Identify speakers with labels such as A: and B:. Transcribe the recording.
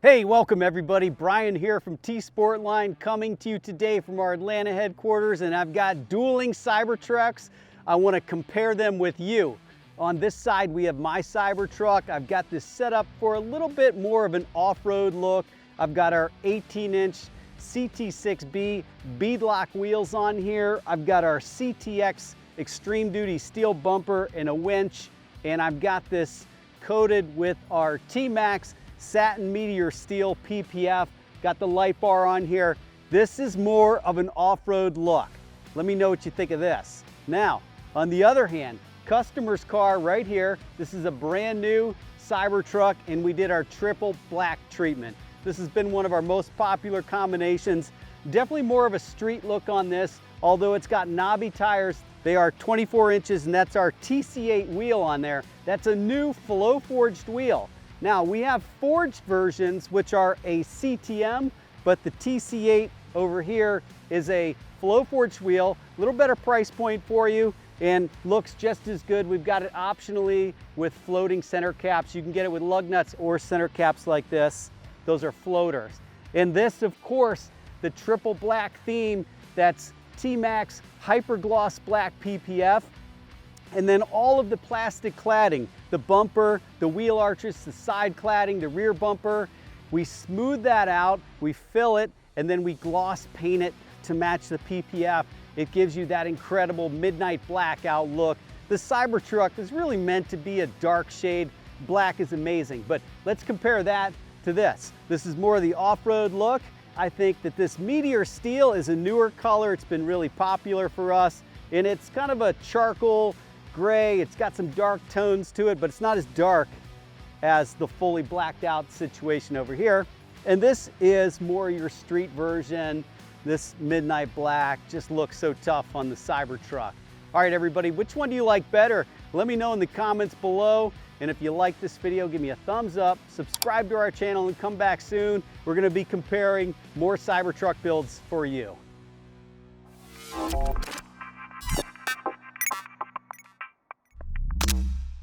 A: Hey, welcome everybody. Brian here from T-Sportline coming to you today from our Atlanta headquarters, and I've got dueling Cybertrucks. I want to compare them with you. On this side we have my Cybertruck. I've got this set up for a little bit more of an off-road look. I've got our 18-inch CT6B beadlock wheels on here. I've got our CTX extreme duty steel bumper and a winch, and I've got this coated with our T-Max satin meteor steel PPF. Got the light bar on here. This is more of an off-road look. Let me know what you think of this. Now, on the other hand, customer's car right here. This is a brand new Cybertruck, and we did our triple black treatment. This has been one of our most popular combinations. Definitely more of a street look on this, although it's got knobby tires. They are 24 inches, and that's our TC8 wheel on there. That's a new flow forged wheel. Now, we have forged versions, which are a CTM, but the TC8 over here is a flow forged wheel, a little better price point for you, and looks just as good. We've got it optionally with floating center caps. You can get it with lug nuts or center caps like this. Those are floaters. And this, of course, the triple black theme, that's T-Max Hypergloss Black PPF. And then all of the plastic cladding, the bumper, the wheel arches, the side cladding, the rear bumper, we smooth that out, we fill it, and then we gloss paint it to match the PPF. It gives you that incredible midnight blackout look. The Cybertruck is really meant to be a dark shade. Black is amazing, but let's compare that to this. This is more of the off-road look. I think that this Meteor Steel is a newer color. It's been really popular for us, and it's kind of a charcoal gray. It's got some dark tones to it, but it's not as dark as the fully blacked out situation over here. And this is more your street version. This midnight black just looks so tough on the Cybertruck. All right, everybody, which one do you like better? Let me know in the comments below. And if you like this video, give me a thumbs up, subscribe to our channel, and come back soon. We're gonna be comparing more Cybertruck builds for you.